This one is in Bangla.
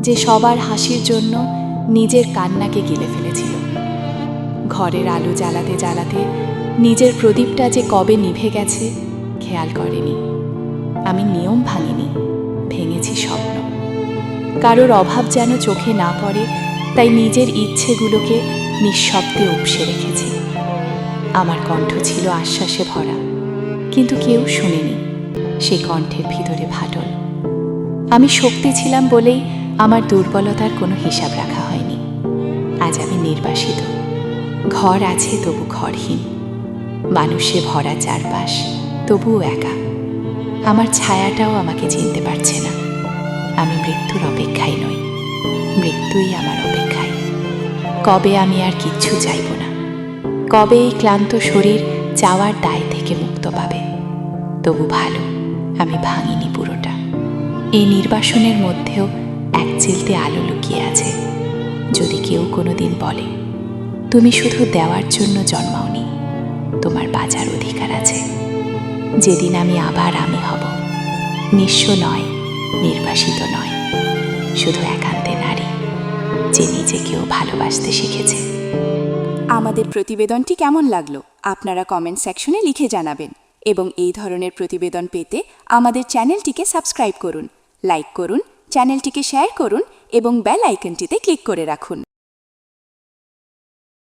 যে সবার হাসির জন্য নিজের কান্নাকে গিলে ফেলেছিল। ঘরের আলো জ্বালাতে জ্বালাতে নিজের প্রদীপটা যে কবে নিভে গেছে খেয়াল করেনি। আমি নিয়ম ভাঙিনি, ভেঙেছি স্বপ্ন। কারোর অভাব যেন চোখে না পড়ে তাই নিজের ইচ্ছেগুলোকে নিঃশব্দে উপসে রেখেছি। আমার কণ্ঠ ছিল আশ্বাসে ভরা, কিন্তু কেউ শুনেনি সেই কণ্ঠের ভিতরে ফাটল। আমি শক্তি ছিলাম বলেই আমার দুর্বলতার কোনো হিসাব রাখা হয়নি। আজ আমি নির্বাসিত, ঘর আছে তবু ঘরহীন, মানুষে ভরা চারপাশ তবুও একা। আমার ছায়াটাও আমাকে চিনতে পারছে না। আমি মৃত্যুর অপেক্ষায় নই, মৃত্যুই আমার অপেক্ষায়। কবে আমি আর কিচ্ছু চাইব না, কবে এই ক্লান্ত শরীর চাওয়ার দায় থেকে মুক্ত পাবে। তবু ভালো আমি ভাঙিনি পুরোটা। এই নির্বাসনের মধ্যেও এক চিলতে আলো লুকিয়ে আছে। যদি কেউ কোনো দিন বলে তুমি শুধু দেওয়ার জন্য জন্মাওনি, তোমার বাঁচার অধিকার আছে। যেদিন আমি আবার আমি হব, নিঃস্ব নয়, নির্বাসিত নয়, শুধু একান্তে নারী যে নিজেকেও ভালোবাসতে শিখেছে। আমাদের প্রতিবেদনটি কেমন লাগলো আপনারা কমেন্ট সেকশনে লিখে জানাবেন এবং এই ধরনের প্রতিবেদন পেতে আমাদের চ্যানেলটিকে সাবস্ক্রাইব করুন, লাইক করুন, চ্যানেলটিকে শেয়ার করুন এবং বেল আইকনটিতে ক্লিক করে রাখুন।